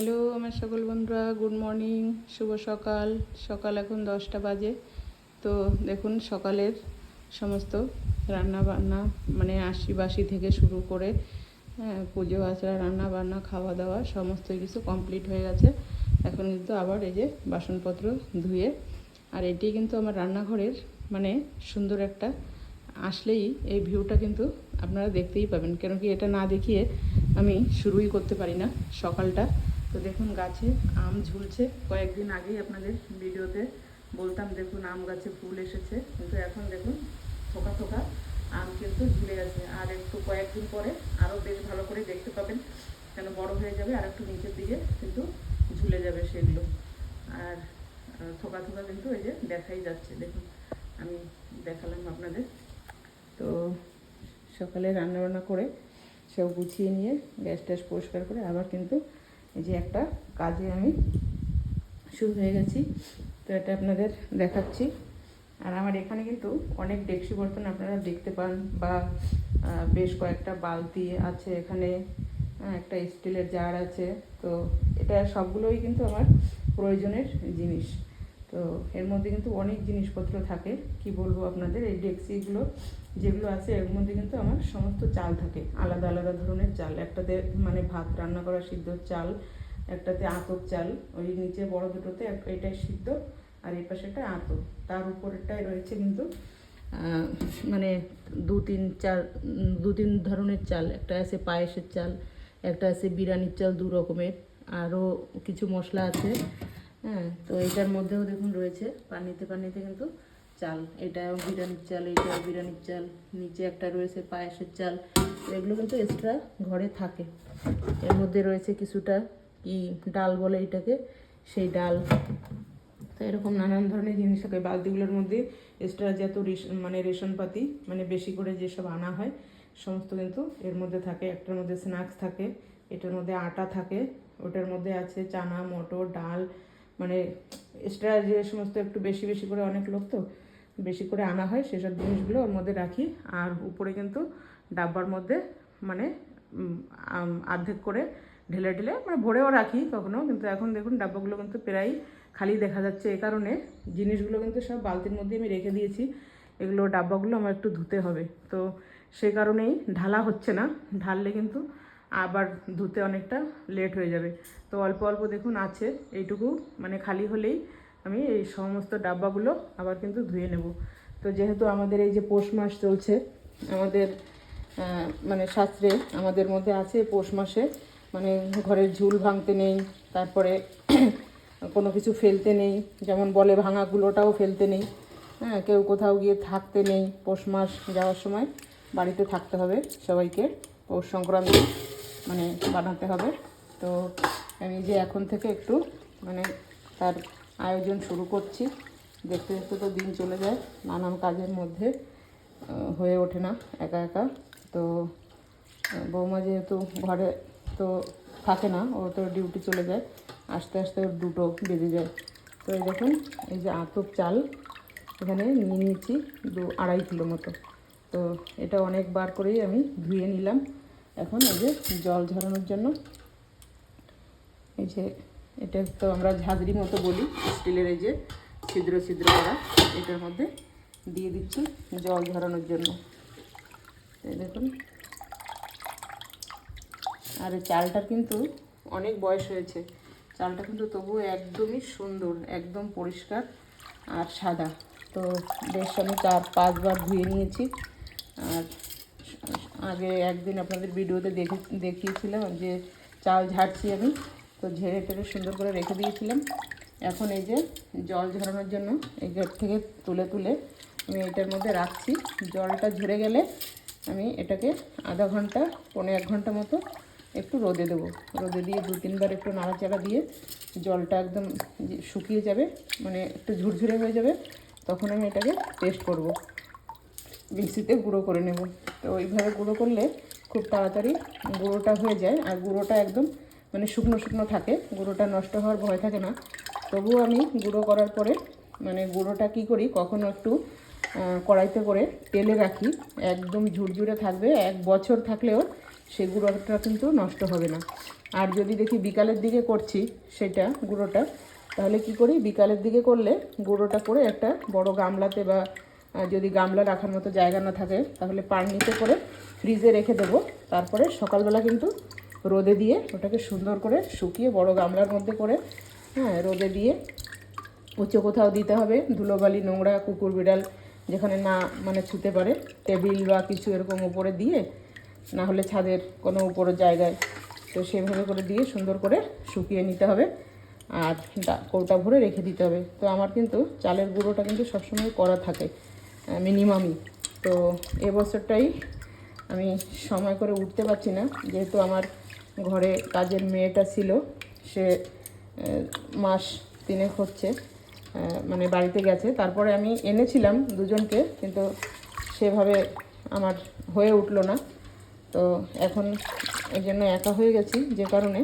Hello আমার সকল বন্ধুরা, গুড মর্নিং, শুভ সকাল। সকাল এখন 10টা বাজে। তো দেখুন সকালের সমস্ত রান্না বান্না মানে আশি বাসি থেকে শুরু করে পুজো আচার, রান্না বান্না, খাওয়া দাওয়া সমস্ত কিছু কমপ্লিট হয়ে গেছে। এখন কিন্তু আবার এই যে বাসনপত্র ধুয়ে, আর এটি কিন্তু আমার রান্নাঘরের মানে সুন্দর একটা, আসলেই এই ভিউটা কিন্তু আপনারা দেখতেই পাবেন, কেন কি এটা না দেখিয়ে আমি শুরুই করতে পারি না সকালটা। তো দেখুন গাছে আম ঝুলছে, কয়েকদিন আগেই আপনাদের ভিডিওতে বলতাম দেখুন আম গাছে ফুল এসেছে, কিন্তু এখন দেখুন থোকা থোকা আম কিন্তু ঝুলে গেছে। আর একটু কয়েকদিন পরে আরও বেশ ভালো করে দেখতে পাবেন, কেন বড় হয়ে যাবে আর একটু নিচের দিকে কিন্তু ঝুলে যাবে সেগুলো। আর থোকা থোকা কিন্তু এই যে দেখাই যাচ্ছে, দেখুন আমি দেখালাম আপনাদের। তো সকালে রান্নাবান্না করে সব গুছিয়ে নিয়ে গ্যাস ট্যাস পরিষ্কার করে আবার কিন্তু এই যে একটা কাজে আমি শুরু হয়ে গেছি। তো এটা আপনাদের দেখাচ্ছি। আর আমার এখানে কিন্তু অনেক ডেকচি বর্তন আপনারা দেখতে পান, বা বেশ কয়েকটা বালতি আছে এখানে, একটা স্টিলের জার আছে। তো এটা সবগুলোই কিন্তু আমার প্রয়োজনের জিনিস। তো এর মধ্যে কিন্তু অনেক জিনিসপত্র থাকে, কি বলবো আপনাদের। এই ডেকচিগুলো যেগুলো আছে এর মধ্যে কিন্তু আমার সমস্ত চাল থাকে, আলাদা আলাদা ধরনের চাল। একটাতে মানে ভাত রান্না করা সিদ্ধ চাল, একটাতে আতপ চাল, ওই নিচে বড় দুটোতে এটাই সিদ্ধ, আর এই পাশেটা আতপ। তার উপরেরটাই রয়েছে কিন্তু মানে দু তিন ধরনের চাল। একটা আছে পায়েসের চাল, একটা আছে বিরিয়ানির চাল, দু রকমের, আরও কিছু মশলা আছে। তো এটার মধ্যেও দেখুন রয়েছে পানিতে পানিতে কিন্তু চাল। এটাও বিরিয়ানির চাল, এইটাও বিরিয়ানির চাল, নিচে একটা রয়েছে পায়েসের চাল। এগুলো কিন্তু এক্সট্রা ঘরে থাকে। এর মধ্যে রয়েছে কিছুটা কি ডাল বলে এটাকে, সেই ডাল। তো এরকম নানান ধরনের জিনিস থাকে বালতিগুলোর মধ্যে। এক্সট্রা যত মানে রেশনপাতি মানে বেশি করে যেসব আনা হয় সমস্ত কিন্তু এর মধ্যে থাকে। একটার মধ্যে স্ন্যাক্স থাকে, এটার মধ্যে আটা থাকে, ওটার মধ্যে আছে চানা, মটর, ডাল, মানে এক্সট্রা যে সমস্ত একটু বেশি বেশি করে, অনেক লোক তো বেশি করে আনা হয় সেসব জিনিসগুলো ওর মধ্যে রাখি। আর উপরে কিন্তু ডাব্বার মধ্যে মানে অর্ধেক করে ঢেলে ঢেলে মানে ভরেও রাখি কখনো, কিন্তু এখন দেখুন ডাব্বাগুলো কিন্তু প্রায় খালি দেখা যাচ্ছে। এই কারণে জিনিসগুলো কিন্তু সব বালতির মধ্যে আমি রেখে দিয়েছি। এগুলো ডাব্বাগুলো আমার একটু ধুতে হবে, তো সে কারণেই ঢালা হচ্ছে না। ঢাললে কিন্তু আবার ধুতে অনেকটা লেট হয়ে যাবে। তো অল্প অল্প দেখুন আছে, এইটুকু মানে খালি হলেই আমি এই সমস্ত ডাব্বাগুলো আবার কিন্তু ধুয়ে নেব। তো যেহেতু আমাদের এই যে পৌষ মাস চলছে, আমাদের মানে শাস্ত্রে আমাদের মধ্যে আছে পৌষ মাসে মানে ঘরের ঝুল ভাঙতে নেই, তারপরে কোনো কিছু ফেলতে নেই, যেমন বলে ভাঙাগুলোটাও ফেলতে নেই। কেউ কোথাও গিয়ে থাকতে নেই। পৌষ মাস যাওয়ার সময় বাড়িতে থাকতে হবে সবাইকে, পৌষ সংক্রান্তি মানে বানাতে হবে। তো আমি যে এখন থেকে একটু মানে তার আয়োজন শুরু করছি। দেখতে দেখতে তো দিন চলে যায়, নানান কাজের মধ্যে হয়ে ওঠে না একা একা। তো বৌমা যেহেতু ঘরে তো থাকে না, ও তো ডিউটি চলে যায়, আস্তে আস্তে ওর 2টো বেজে যায়। তো এই দেখুন এই যে আতপ চাল এখানে নিয়ে নিয়েছি 2-2.5 কিলো মতো। তো এটা অনেকবার করেই আমি ধুয়ে নিলাম। এখন এই যে জল ঝরানোর জন্য এই যে এটা তো আমরা ঝাঁঝরি মতো বলি, স্টিলের এই যে ছিদ্র ছিদ্র করা, এটার মধ্যে দিয়ে দিচ্ছি জল ঝরানোর জন্য। এই দেখুন। আর এই চালটার কিন্তু অনেক বয়স হয়েছে, চালটা কিন্তু তবুও একদমই সুন্দর, একদম পরিষ্কার আর সাদা। তো বেশ আমি 4-5 বার ধুয়ে নিয়েছি। আর আগে একদিন আপনাদের ভিডিওতে দেখিয়েছিলাম যে চাল ঝাড়ছি আমি, তো ঝেড়ে টেড়ে সুন্দর করে রেখে দিয়েছিলাম। এখন এই যে জল ঝরানোর জন্য এই গেট থেকে তুলে তুলে আমি এটার মধ্যে রাখছি। জলটা ঝরে গেলে আমি এটাকে আধা ঘন্টা 1.5 ঘন্টা মতো একটু রোদে দেবো। রোদে দিয়ে 2-3 বার একটু নাড়াচাড়া দিয়ে জলটা একদম শুকিয়ে যাবে, মানে একটু ঝুরঝুরে হয়ে যাবে, তখন আমি এটাকে পেস্ট করব, মিক্সিতে গুঁড়ো করে নেব। তো ওইভাবে গুঁড়ো করলে খুব তাড়াতাড়ি গুঁড়োটা হয়ে যায়, আর গুঁড়োটা একদম মানে শুকনো শুকনো থাকে, গুঁড়োটা নষ্ট হওয়ার ভয় থাকে না। তবুও আমি গুঁড়ো করার পরে মানে গুঁড়োটা কী করি, কখনো একটু কড়াইতে করে তেলে রাখি, একদম ঝুরঝুরে থাকবে। 1 বছর থাকলেও সেই গুঁড়োটা কিন্তু নষ্ট হবে না। আর যদি দেখি বিকালের দিকে করছি সেটা গুঁড়োটা, তাহলে কি করি, বিকালের দিকে করলে গুঁড়োটা করে একটা বড় গামলাতে বা যদি গামলা রাখার মতো জায়গা না থাকে তাহলে পানিতে করে ফ্রিজে রেখে দেবো। তারপরে সকালবেলা কিন্তু রোদে দিয়ে ওটাকে সুন্দর করে শুকিয়ে বড় গামলার মধ্যে করে রোদে দিয়ে উঁচু কোথাও দিতে হবে, ধুলোবালি নোংরা কুকুর বিড়াল যেখানে না মানে ছুতে পারে, টেবিল বা কিছু এরকম উপরে দিয়ে, না হলে ছাদের কোনো উপরের জায়গায়, তো সেভাবে করে দিয়ে সুন্দর করে শুকিয়ে নিতে হবে আর কৌটা ভরে রেখে দিতে হবে। তো আমার কিন্তু চালের গুঁড়োটা কিন্তু সবসময় করা থাকে মিনিমামই। তো এবছরটাই আমি সময় করে উঠতে পারছি না, যেহেতু আমার ঘরে কাজের মেয়েটা ছিল, সে মাস 3 হচ্ছে মানে বাড়িতে গেছে। তারপরে আমি এনেছিলাম দুজনকে, কিন্তু সেভাবে আমার হয়ে উঠলো না। তো এখন এই জন্য একা হয়ে গেছি, যে কারণে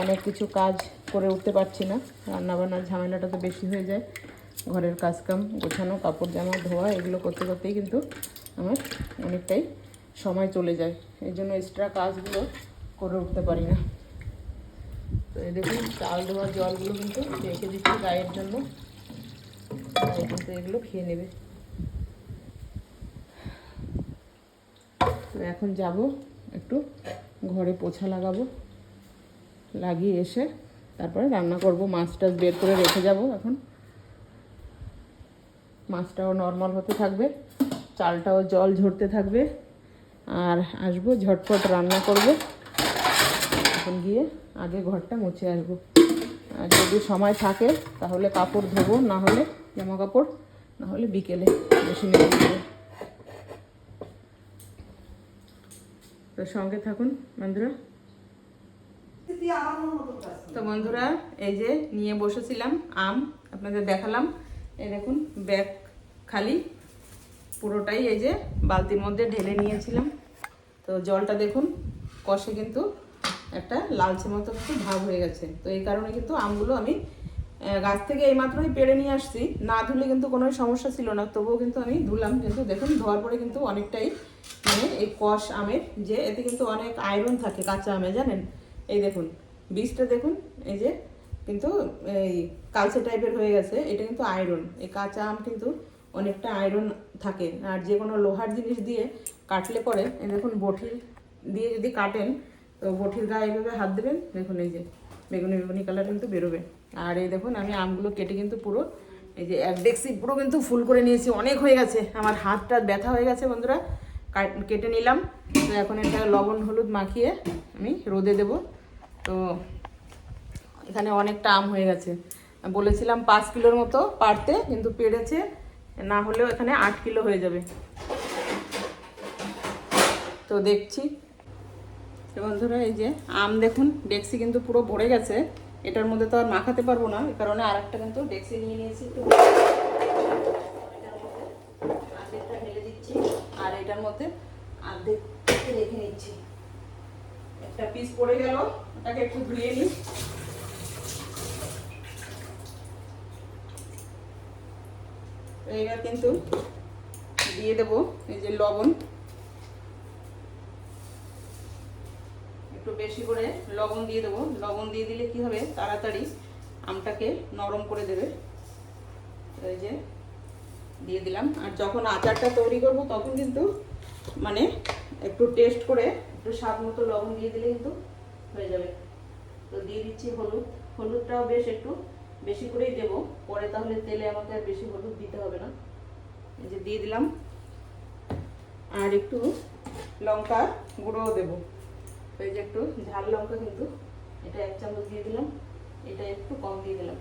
অনেক কিছু কাজ করে উঠতে পারছি না। রান্নাবান্নার ঝামেলাটা তো বেশি হয়ে যায়, ঘরের কাজকাম গোছানো, কাপড় জামা ধোয়া, এগুলো করতে করতেই কিন্তু আমার অনেকটাই সময় চলে যায়। এই জন্য এক্সট্রা কাজগুলো করে উঠতে পারি না। তো এই দেখুন চাল ধোয়ার জলগুলো কিন্তু রেখে দিচ্ছি গায়ের জন্য, গায়ে কিন্তু এগুলো খেয়ে নেবে। তো এখন যাব একটু ঘরে পোছা লাগাবো, লাগিয়ে এসে তারপরে রান্না করব। মাছটা বের করে রেখে যাব, এখন মাছটাও নর্মাল হতে থাকবে, চালটাও জল ঝরতে থাকবে, আর আসবো ঝটপট রান্না করব। এখন গিয়ে আগে ঘরটা মুছে আসবো, আর যদি সময় থাকে তাহলে কাপড় ধোবো, না হলে জামা কাপড়, না হলে বিকেলে মেশিনে দেবো। তো সঙ্গে থাকুন বন্ধুরা। তো বন্ধুরা এই যে নিয়ে বসেছিলাম আম, আপনাদের দেখালাম। এই দেখুন ব্যাগ খালি পুরোটাই এই যে বালতির মধ্যে ঢেলে নিয়েছিলাম। তো জলটা দেখুন কষে কিন্তু একটা লালচে মতো একটু ভাব হয়ে গেছে। তো এই কারণে কিন্তু আমগুলো আমি গাছ থেকে এইমাত্রই পেড়ে নিয়ে আসছি, না ধুলে কিন্তু কোনো সমস্যা ছিল না, তবুও কিন্তু আমি ধুলাম। কিন্তু দেখুন ধোয়ার পরে কিন্তু অনেকটাই মানে এই কষ আমের যে এতে কিন্তু অনেক আয়রন থাকে কাঁচা আমে, জানেন। এই দেখুন বীজটা দেখুন, এই যে কিন্তু এই কালচে টাইপের হয়ে গেছে, এটা কিন্তু আয়রন। এই কাঁচা আম কিন্তু অনেকটা আয়রন থাকে। আর যে কোনো লোহার জিনিস দিয়ে কাটলে পরে এই দেখুন বটির দিয়ে যদি কাটেন, তো বটির গায়ে এইভাবে হাত দেবেন, দেখুন এই যে বেগুনি বেগুনি কালার কিন্তু বেরোবে। আর এই দেখুন আমি আমগুলো কেটে কিন্তু পুরো এই যে 1 ডেক্সি পুরো কিন্তু ফুল করে নিয়েছি, অনেক হয়ে গেছে, আমার হাতটা ব্যথা হয়ে গেছে বন্ধুরা। কেটে নিলাম। তো এখন এটা লবণ হলুদ মাখিয়ে আমি রোদে দেব। তো এখানে অনেকটা আম হয়ে গেছে, বলেছিলাম 5 কিলোর মতো পারতে, কিন্তু পেরেছে না হলেও এখানে 8 কিলো হয়ে যাবে। তো দেখছি বন্ধুরা এই যে আম দেখুন ডেক্সি কিন্তু পুরো ভরে গেছে, এটার মধ্যে তো আর মাখাতে পারবো না, এই কারণে আরেকটা কিন্তু ডেক্সি নিয়ে নিয়েছি। একটু অর্ধেকটা ঢেলে দিচ্ছি, আর এটার মধ্যে অর্ধেক রেখে নিচ্ছি। একটা পিস পড়ে গেল, ওটাকে একটু ধুয়ে নিই। এবার কিন্তু দিয়ে দেবো এই যে লবণ, একটু বেশি করে লবণ দিয়ে দেবো। লবণ দিয়ে দিলে কি হবে, তাড়াতাড়ি আমটাকে নরম করে দেবে। এই যে দিয়ে দিলাম। আর যখন আচারটা তৈরি করব তখন কিন্তু মানে একটু টেস্ট করে একটু স্বাদ মতো লবণ দিয়ে দিলে কিন্তু হয়ে যাবে। তো দিয়ে দিচ্ছি হলুদ, হলুদটাও বেশ একটু বেশি করেই দেবো, পরে তাহলে তেলে আমাকে আর বেশি হলুদ দিতে হবে না। এই যে দিয়ে দিলাম। আর একটু লঙ্কা গুঁড়োও দেবো, এই যে একটু ঝাল লঙ্কা কিন্তু এটা 1 চামচ দিয়ে দিলাম, এটা একটু কম দিয়ে দিলাম।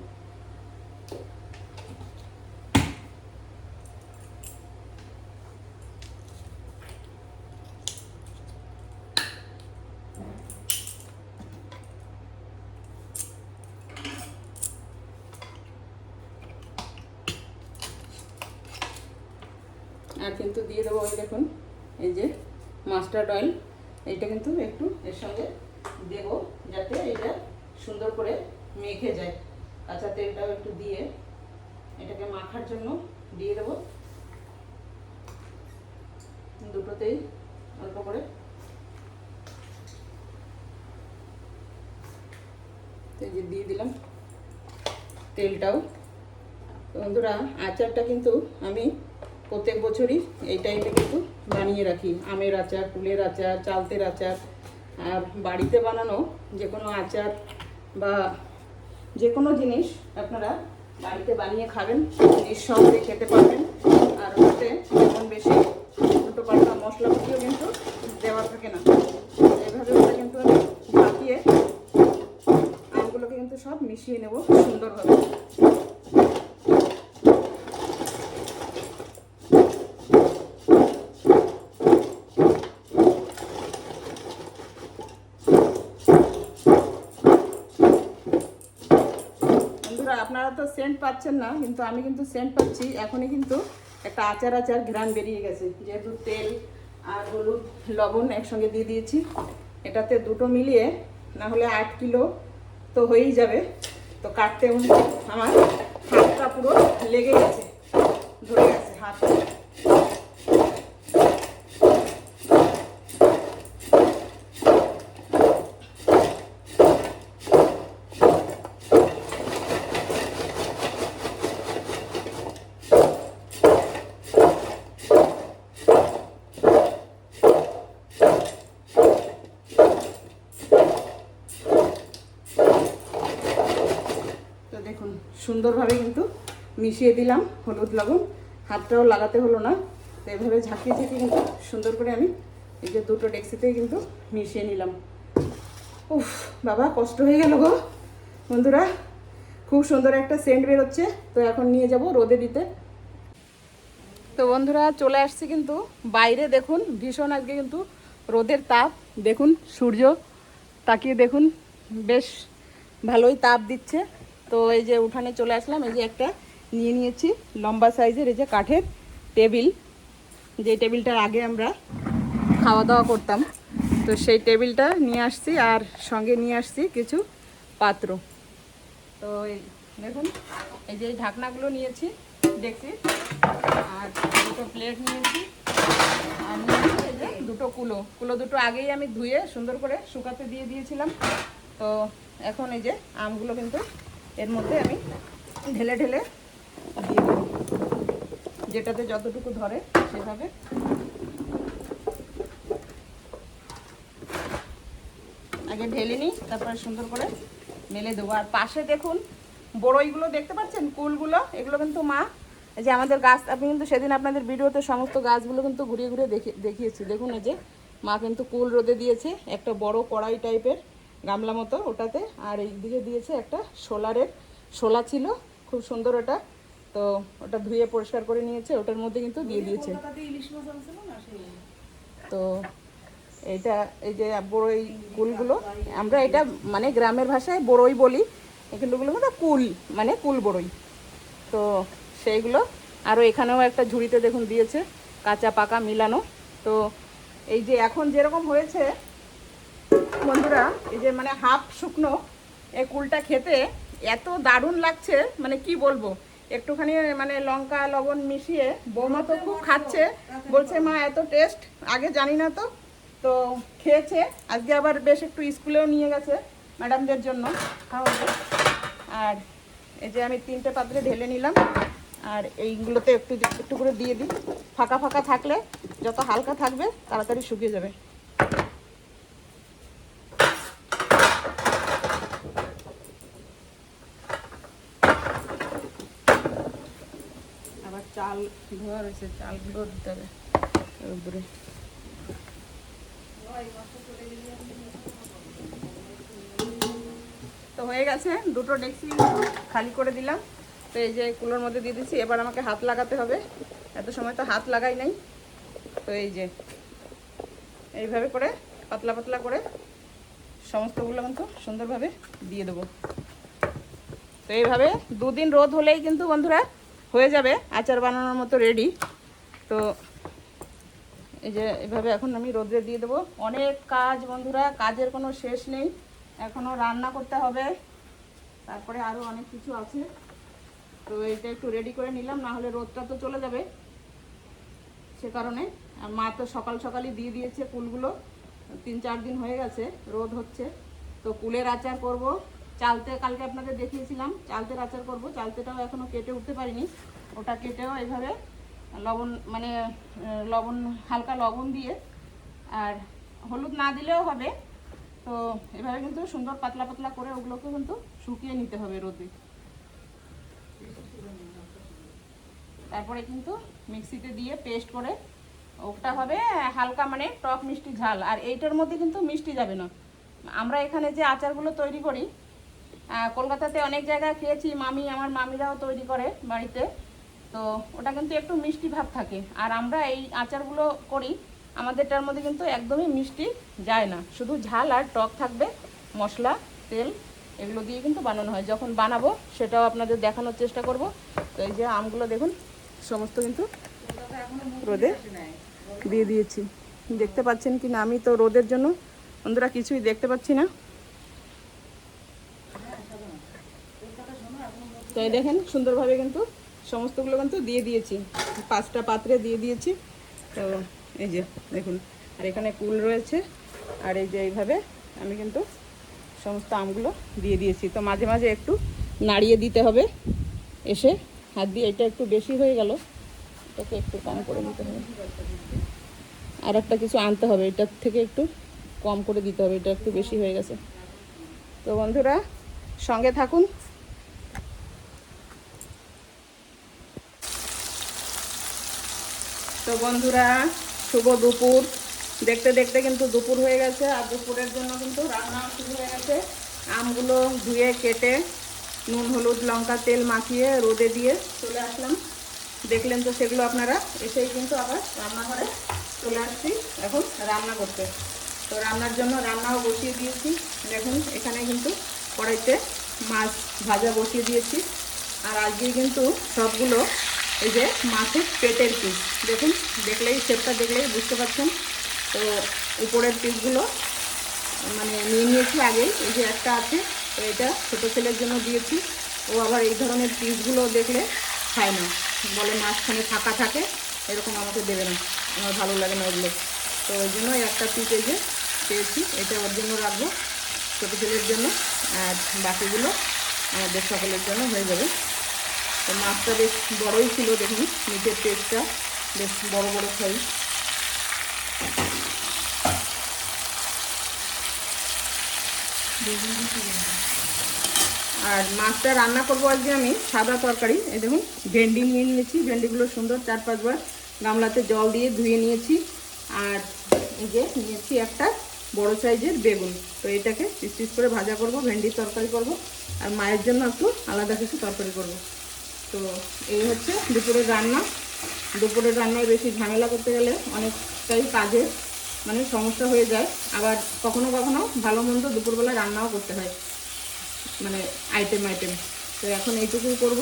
আর কিন্তু দিয়ে দেবো ওই দেখুন এই যে মাস্টার্ড অয়েল, এইটা কিন্তু একটু এর সঙ্গে দেব, যাতে এটা সুন্দর করে মেখে যায়। কাঁচা তেলটাও একটু দিয়ে এটাকে মাখার জন্য দিয়ে দেবো, দুটোতেই অল্প করে। এই যে দিয়ে দিলাম তেলটাও। তো বন্ধুরা আচারটা কিন্তু আমি প্রত্যেক বছরই এই টাইমে কিন্তু বানিয়ে রাখি। আমের আচার, কুলের আচার, চালতের আচার। আর বাড়িতে বানানো যে কোনো আচার বা যে কোনো জিনিস আপনারা বাড়িতে বানিয়ে খাবেন, নিঃসন্দেহে খেতে পারবেন। আর ওতে যেমন বেশি দুটো পাল্টা মশলাপাতিও কিন্তু দেওয়া থাকে না। এইভাবে ওটা কিন্তু আমি পাকিয়ে আমগুলোকে কিন্তু সব মিশিয়ে নেব সুন্দরভাবে। আপনারা তো সেন্ট পাচ্ছেন না, কিন্তু আমি কিন্তু সেন্ট পাচ্ছি। এখনই কিন্তু একটা আচার আচার ঘ্রাণ বেরিয়ে গেছে, যেহেতু তেল আর হলুদ লবণ একসঙ্গে দিয়ে দিয়েছি। এটাতে দুটো মিলিয়ে না হলে 8 কিলো তো হয়েই যাবে। তো কাটতে আমার হাতটা পুরো লেগে গেছে, ধরে গেছে হাত। দেখুন সুন্দরভাবে কিন্তু মিশিয়ে দিলাম হলুদ লবণ, হাতটাও লাগাতে হলো না। তো এভাবে ঝাঁকিয়ে ঝাঁকিয়ে কিন্তু সুন্দর করে আমি এই যে দুটো ডেক্সিতেই কিন্তু মিশিয়ে নিলাম। উফ বাবা, কষ্ট হয়ে গেল গো বন্ধুরা। খুব সুন্দর একটা সেন্ট বেরোচ্ছে। তো এখন নিয়ে যাব রোদে দিতে। তো বন্ধুরা চলে আসছি কিন্তু বাইরে। দেখুন ভীষণ আজকে কিন্তু রোদের তাপ। দেখুন সূর্য তাকিয়ে দেখুন, বেশ ভালোই তাপ দিচ্ছে। তো এই যে উঠানে চলে আসলাম। এই যে একটা নিয়ে নিয়েছি লম্বা সাইজের এই যে কাঠের টেবিল, যে টেবিলটার আগে আমরা খাওয়া দাওয়া করতাম। তো সেই টেবিলটা নিয়ে আসছি, আর সঙ্গে নিয়ে আসছি কিছু পাত্র। তো এই দেখুন এই যে ঢাকনাগুলো নিয়েছি দেখছি, আর দুটো প্লেট নিয়েছি, আর নিয়েছি এই যে দুটো কুলো। কুলো দুটো আগেই আমি ধুয়ে সুন্দর করে শুকাতে দিয়ে দিয়েছিলাম। তো এখন এই যে আমগুলো কিন্তু এর মধ্যে আমি ঢেলে ঢেলে দিয়ে দেবো, যেটাতে যতটুকু ধরে সেভাবে। আগে ঢেলে নিই, তারপরে সুন্দর করে মেলে দেবো। আর পাশে দেখুন বড়ইগুলো দেখতে পাচ্ছেন, কুলগুলো, এগুলো কিন্তু মা এই যে আমাদের গাছ, আমি কিন্তু সেদিন আপনাদের ভিডিওতে সমস্ত গাছগুলো কিন্তু ঘুরিয়ে ঘুরিয়ে দেখিয়েছি। দেখুন এই যে মা কিন্তু কুল রোদে দিয়েছে, একটা বড় কড়াই টাইপের গামলা মতো ওটাতে। আর এই দিকে দিয়েছে একটা সোলারের শোলা ছিল, খুব সুন্দর ওটা। তো ওটা ধুয়ে পরিষ্কার করে নিয়েছে, ওটার মধ্যে কিন্তু দিয়ে দিয়েছে। তো এইটা এই যে বড়ই কুলগুলো, আমরা এটা মানে গ্রামের ভাষায় বড়ই বলি। এগুলোগুলো মধ্যে কুল মানে কুল বড়ই। তো সেইগুলো আরও এখানেও একটা ঝুড়িতে দেখুন দিয়েছে, কাঁচা পাকা মিলানো। তো এই যে এখন যেরকম হয়েছে বন্ধুরা, এই যে মানে হাফ শুকনো এই কুলটা খেতে এত দারুণ লাগছে, মানে কি বলবো। একটুখানি মানে লঙ্কা লবণ মিশিয়ে বৌমা তো খুব খাচ্ছে, বলছে মা এত টেস্ট, আগে জানি না তো। তো খেয়েছে আজকে, আবার বেশ একটু স্কুলেও নিয়ে গেছে ম্যাডামদের জন্য খাওয়াবে। আর এই যে আমি 3টে পাত্রে ঢেলে নিলাম, আর এইগুলোতে একটু একটু করে দিয়ে দিই। ফাঁকা ফাঁকা থাকলে যত হালকা থাকবে তাড়াতাড়ি শুকিয়ে যাবে। আবার চাল ধোয়া রয়েছে, চালগুলো দিতে হবে উপরে। তো হয়ে গেছে, দুটো ডেক্সি খালি করে দিলাম। তো এই যে কুলোর মধ্যে দিয়ে দিচ্ছি। এবার আমাকে হাত লাগাতে হবে, এত সময় তো হাত লাগাই নাই। তো এই যে এইভাবে করে পাতলা পাতলা করে সমস্তগুলো কিন্তু সুন্দরভাবে দিয়ে দেবো। তো এইভাবে 2 দিন রোদ হলেই কিন্তু বন্ধুরা হয়ে যাবে আচার বানানোর মতো রেডি। তো এই যে এভাবে এখন আমি রোদে দিয়ে দেবো। অনেক কাজ বন্ধুরা, কাজের কোনো শেষ নেই। এখনও রান্না করতে হবে, তারপরে আরও অনেক কিছু আছে। তো এটা একটু রেডি করে নিলাম, না হলে রোদটা তো চলে যাবে, সে কারণে। আর মা তো সকাল সকালই দিয়ে দিয়েছে কুলগুলো, 3-4 দিন হয়ে গেছে রোদ হচ্ছে। তো কুলের আচার করব, চালতে কালকে আপনাদের দেখিয়েছিলাম চালতের আচার করব, চালতেটাও এখনও কেটে উঠতে পারিনি, ওটা কেটেও এইভাবে লবণ মানে লবণ হালকা লবণ দিয়ে আর হলুদ না দিলেও হবে। তো এভাবে কিন্তু সুন্দর পাতলা পাতলা করে ওগুলোকে কিন্তু শুকিয়ে নিতে হবে রোদে। তারপরে কিন্তু মিক্সিতে দিয়ে পেস্ট করে ওটা হবে হালকা মানে টক মিষ্টি ঝাল। আর এইটার মধ্যে কিন্তু মিষ্টি যাবে না। আমরা এখানে যে আচারগুলো তৈরি করি কলকাতাতে অনেক জায়গায় খেয়েছি, আমার মামিরাও তৈরি করে বাড়িতে, তো ওটা কিন্তু একটু মিষ্টি ভাব থাকে। আর আমরা এই আচারগুলো করি আমাদেরটার মধ্যে কিন্তু একদমই মিষ্টি যায় না, শুধু ঝাল আর টক থাকবে, মশলা তেল এগুলো দিয়ে কিন্তু বানানো হয়। যখন বানাবো সেটাও আপনাদের দেখানোর চেষ্টা করব। তো এই যে আমগুলো দেখুন সমস্ত কিন্তু রোদে দিয়ে দিয়েছি, দেখতে পাচ্ছেন কি না আমি তো রোদের জন্য বন্ধুরা কিছুই দেখতে পাচ্ছি না। তো এই দেখেন সুন্দরভাবে কিন্তু সমস্তগুলো কিন্তু দিয়ে দিয়েছি, 5টা পাত্রে দিয়ে দিয়েছি। তো এই যে দেখুন, আর এখানে কুল রয়েছে, আর এই যে এইভাবে আমি কিন্তু সমস্ত আমগুলো দিয়ে দিয়েছি। তো মাঝে মাঝে একটু নাড়িয়ে দিতে হবে এসে হাত দিয়ে, এটা একটু বেশি হয়ে গেল, এটাকে একটু কম করে দিতে হবে। আর একটা কিছু আনতে হবে, এটার থেকে একটু কম করে দিতে হবে, এটা একটু বেশি হয়ে গেছে। তো বন্ধুরা সঙ্গে থাকুন। তো বন্ধুরা শুভ দুপুর, দেখতে দেখতে কিন্তু দুপুর হয়ে গেছে, আর দুপুরের জন্য কিন্তু রান্না শুরু হয়ে গেছে। আমগুলো ধুয়ে কেটে নুন হলুদ লঙ্কা তেল মাখিয়ে রোদে দিয়ে চলে আসলাম, দেখলেন তো সেগুলো আপনারা। এসেই কিন্তু আবার রান্নাঘরে চলে আসছি এখন রান্না করতে। তো রান্নার জন্য রান্নাও বসিয়ে দিয়েছি, দেখুন এখানে কিন্তু কড়াইতে মাছ ভাজা বসিয়ে দিয়েছি। আর আজকে কিন্তু সবগুলো এই যে মাছের পেটের পিস, দেখুন দেখলেই শেপটা দেখলেই বুঝতে পারছেন। তো উপরের পিসগুলো মানে নিয়ে নিয়েছি আগেই, এই যে একটা আছে, তো এটা ছোটো ছেলের জন্য দিয়েছি। ও আবার এই ধরনের পিসগুলো দেখলে খায় না, বলে মাঝখানে ফাঁকা থাকে এরকম আমাকে দেবে না, আমার ভালো লাগে না ওগুলো। তো ওই জন্য একটা পিস এই যে পেয়েছি, এটা ওর জন্য রাখবো ছোটো ছেলের জন্য, আর বাকিগুলো আমাদের সকলের জন্য হয়ে যাবে। তো মাছটা বেশ বড়ই ছিল, দেখুন নিচের পেটটা বেশ বড় বড় সাইজ। আর মাছটা রান্না করবো আজকে আমি সাদা তরকারি। এই দেখুন ভেন্ডি নিয়ে নিয়েছি, ভেন্ডিগুলো সুন্দর 4-5 বার গামলাতে জল দিয়ে ধুয়ে নিয়েছি। আর এই যে নিয়েছি একটা বড় সাইজের বেগুন, তো এটাকে পিস পিস করে ভাজা করব, ভেন্ডির তরকারি করব, আর মায়ের জন্য একটু আলাদা কিছু তরকারি করব। তো এই হচ্ছে দুপুরের রান্না। দুপুরের রান্নায় বেশি ঝামেলা করতে গেলে অনেকটাই কাজের মানে সমস্যা হয়ে যায়, আবার কখনো কখনো ভালো মন্দ দুপুরবেলা রান্নাও করতে হয়, মানে আইটেম। তো এখন এইটুকুই করব,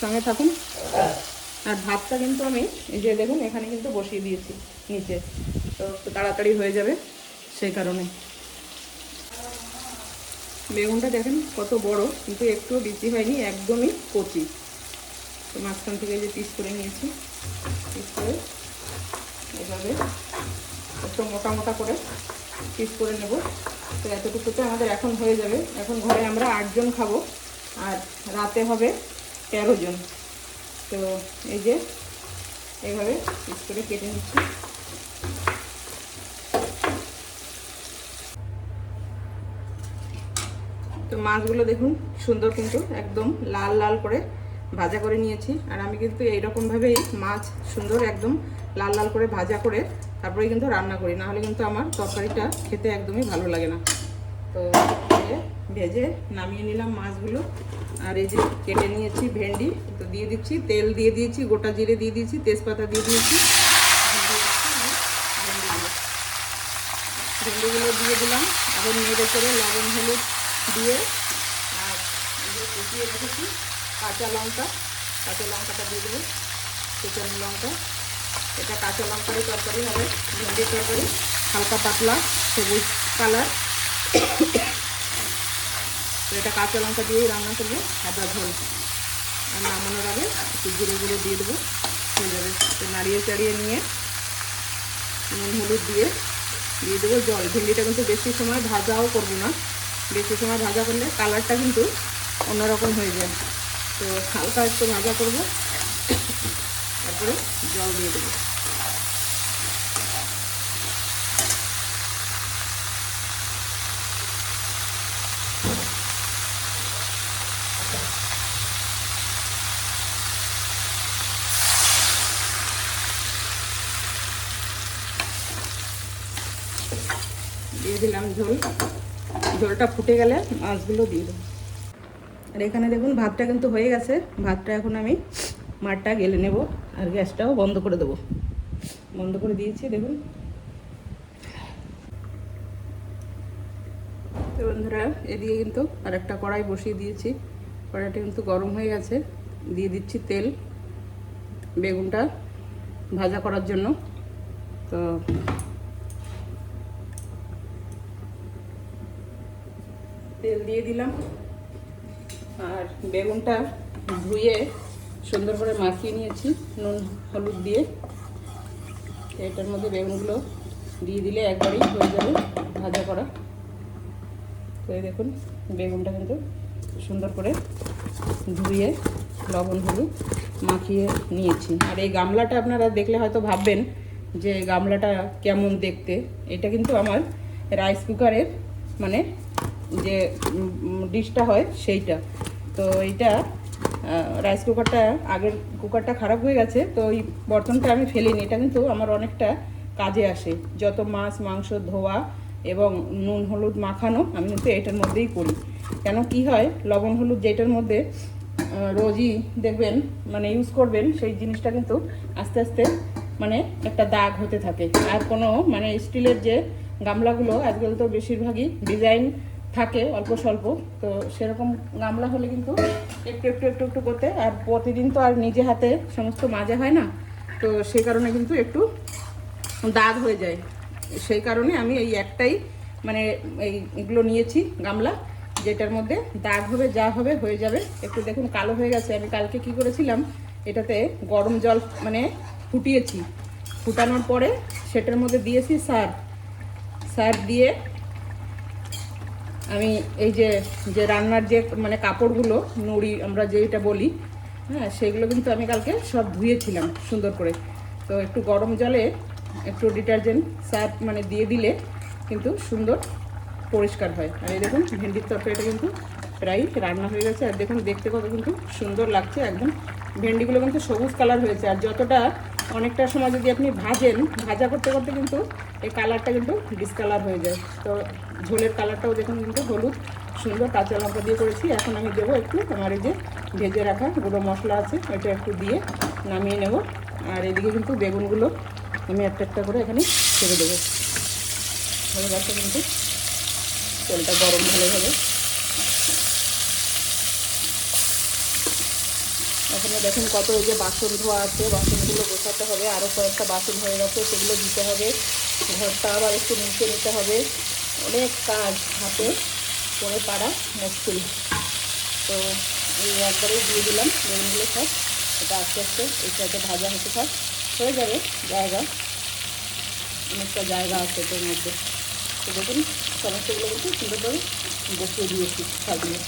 সঙ্গে থাকুন। আর ভাতটা কিন্তু আমি এই যে দেখুন এখানে কিন্তু বসিয়ে দিয়েছি নিচে, তো তাড়াতাড়ি হয়ে যাবে সেই কারণে। বেগুনটা দেখেন কত বড়, কিন্তু একটুও বিচি হয়নি, একদমই কচি। তো মাঝখান থেকে যে পিস করে নিয়েছি, পিস করে এভাবে একটু মোটা মোটা করে পিস করে নেব। তো এতটুকুতে আমাদের এখন হয়ে যাবে। এখন ঘরে আমরা 8 জন খাবো, আর রাতে হবে 13 জন। তো এই যে এইভাবে পিস করে কেটে নিচ্ছি। তো মাছগুলো দেখুন সুন্দর কিন্তু একদম লাল লাল করে ভাজা করে নিয়েছি। আর আমি কিন্তু এইরকমভাবেই মাছ সুন্দর একদম লাল লাল করে ভাজা করে তারপরে কিন্তু রান্না করি, নাহলে কিন্তু আমার তরকারিটা খেতে একদমই ভালো লাগে না। তো ভেজে নামিয়ে নিলাম মাছগুলো। আর এই যে কেটে নিয়েছি ভেন্ডি, তো দিয়ে দিচ্ছি, তেল দিয়ে দিয়েছি, গোটা জিরে দিয়ে দিয়েছি, তেজপাতা দিয়ে দিয়েছি, ভেন্ডিগুলো দিয়ে দিলাম। আবার নেড়ে করে লবণ হলুদ দিয়ে, আর এই যে কুচিয়ে রেখেছি কাঁচা লঙ্কাটা দিয়ে দেবো, কুচানো লঙ্কা। এটা কাঁচা লঙ্কারই তরকারি হবে, ভেন্ডির তরকারি, হালকা পাতলা সবুজ কালার। তো এটা কাঁচা লঙ্কা দিয়েই রান্না করবো, সাদা ঝোল। আর নামানোর আগে একটু জিরে গুঁড়ো দিয়ে দেবো, হয়ে যাবে। তো নাড়িয়ে চাড়িয়ে নিয়ে নুন হলুদ দিয়ে দেবো জল। ভেন্ডিটা কিন্তু বেশি সময় ভাজাও করবো না, বেশি সময় ভাজা করলে কালারটা কিন্তু অন্যরকম হয়ে যায়। তো হালকা একটু ভাজা করবো, তারপরে জল দিয়ে দেবো। দিয়ে দিলাম ঝোল। ঝোলটা ফুটে গেলে মাছগুলো দিয়ে দেবো। আর এখানে দেখুন ভাতটা কিন্তু হয়ে গেছে। ভাতটা এখন আমি মাঠটা গেলে নেব, আর গ্যাসটাও বন্ধ করে দেবো। বন্ধ করে দিয়েছি দেখুন। তো বন্ধুরা, এদিকে কিন্তু আর একটা কড়াই বসিয়ে দিয়েছি। কড়াইটা কিন্তু গরম হয়ে গেছে। দিয়ে দিচ্ছি তেল বেগুনটা ভাজা করার জন্য। তো তেল দিয়ে দিলাম, আর বেগুনটা ধুয়ে সুন্দর করে মাখিয়ে নিয়েছি নুন হলুদ দিয়ে। এটার মধ্যে বেগুনগুলো দিয়ে দিলে একবারই হয়ে যাবে ভাজা করা। তো এই দেখুন বেগুনটা কিন্তু সুন্দর করে ধুয়ে লবণ হলুদ মাখিয়ে নিয়েছি। আর এই গামলাটা আপনারা দেখলে হয়তো ভাববেন যে গামলাটা কেমন দেখতে। এটা কিন্তু আমার রাইস কুকারের মানে যে ডিশটা হয় সেইটা। তো এইটা রাইস কুকারটা, আগের কুকারটা খারাপ হয়ে গেছে, তো ওই বর্তনটা আমি ফেলিনি। এটা কিন্তু আমার অনেকটা কাজে আসে। যত মাছ মাংস ধোয়া এবং নুন হলুদ মাখানো আমি কিন্তু এটার মধ্যেই করি। কেন কি হয়, লবণ হলুদ যেটার মধ্যে রোজই দেখবেন মানে ইউজ করবেন, সেই জিনিসটা কিন্তু আস্তে আস্তে মানে একটা দাগ হতে থাকে। আর কোনো মানে স্টিলের যে গামলাগুলো আজকাল তো বেশিরভাগই ডিজাইন থাকে অল্প স্বল্প, তো সেরকম গামলা হলে কিন্তু একটু একটু একটু একটু করতে, আর প্রতিদিন তো আর নিজে হাতে সমস্ত মাজা হয় না, তো সেই কারণে কিন্তু একটু দাগ হয়ে যায়। সেই কারণে আমি এই একটাই মানে এইগুলো নিয়েছি গামলা, যেটার মধ্যে দাগ হবে, যা হবে হয়ে যাবে। একটু দেখুন কালো হয়ে গেছে। আমি কালকে কি করেছিলাম, এটাতে গরম জল মানে ফুটিয়েছি, ফুটানোর পরে সেটার মধ্যে দিয়েছি সার দিয়ে আমি এই যে রান্নার যে মানে কাপড়গুলো নুড়ি আমরা যেটা বলি, হ্যাঁ, সেগুলো কিন্তু আমি কালকে সব ধুয়েছিলাম সুন্দর করে। তো একটু গরম জলে একটু ডিটারজেন্ট সার্ফ মানে দিয়ে দিলে কিন্তু সুন্দর পরিষ্কার হয়। আর এই দেখুন ভেন্ডির তরকারিটা কিন্তু প্রায় রান্না হয়ে গেছে। আর দেখুন দেখতে কত কিন্তু সুন্দর লাগছে। একদম ভেন্ডিগুলো কিন্তু সবুজ কালার হয়েছে। আর যতটা অনেকটা সময় যদি আপনি ভাজেন, ভাজা করতে করতে কিন্তু এই কালারটা কিন্তু ডিসকালার হয়ে যায়। তো ঝোলের কালারটাও দেখুন কিন্তু হলুদ সুন্দর কাঁচা লঙ্কা দিয়ে করেছি। এখন আমি দেবো একটু আমার এই যে ভেজে রাখা গুঁড়ো মশলা আছে, এটা একটু দিয়ে নামিয়ে নেব। আর এদিকে কিন্তু বেগুনগুলো আমি একটা একটা করে এখানে ছেড়ে দেবো। হয়ে গেছে কিন্তু তেলটা গরম ভালোভাবে। এখানে দেখুন কত ওই যে বাসন ধোয়া আছে, বাসনগুলো গোছাতে হবে। আরও কয়েকটা বাসন হয়ে গেছে, সেগুলো দিতে হবে। ঘরটা আবার একটু মুছে নিতে হবে। অনেক কাজ হাতে করে পারা মুশকিল। তো এই একবারেই দিয়ে দিলাম বেগুনগুলো সব। এটা আস্তে আস্তে এই সাইডে ভাজা হতে থাক, হয়ে যাবে। জায়গা অনেকটা জায়গা আছে এটার মধ্যে। তো দেখুন সমস্তগুলো কিন্তু সুন্দর করে বসিয়ে দিয়েছি সাজিয়ে।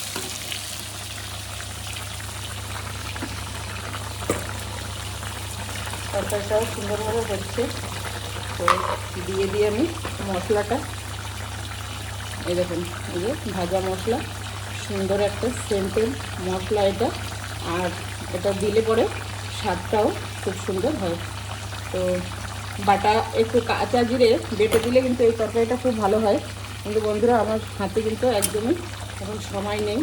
তরকারিটাও সুন্দরভাবে হচ্ছে। তো দিয়ে আমি মশলাটা, এই দেখুন এই যে ভাজা মশলা, সুন্দর একটা সেন্টেড মশলা এটা। আর এটা দিলে পরে স্বাদটাও খুব সুন্দর হয়। তো বাটা একটু কাঁচা জিরে বেটে দিলে কিন্তু এই তরকারিটা খুব ভালো হয়। কিন্তু বন্ধুরা আমার হাতে কিন্তু একদমই এখন সময় নেই,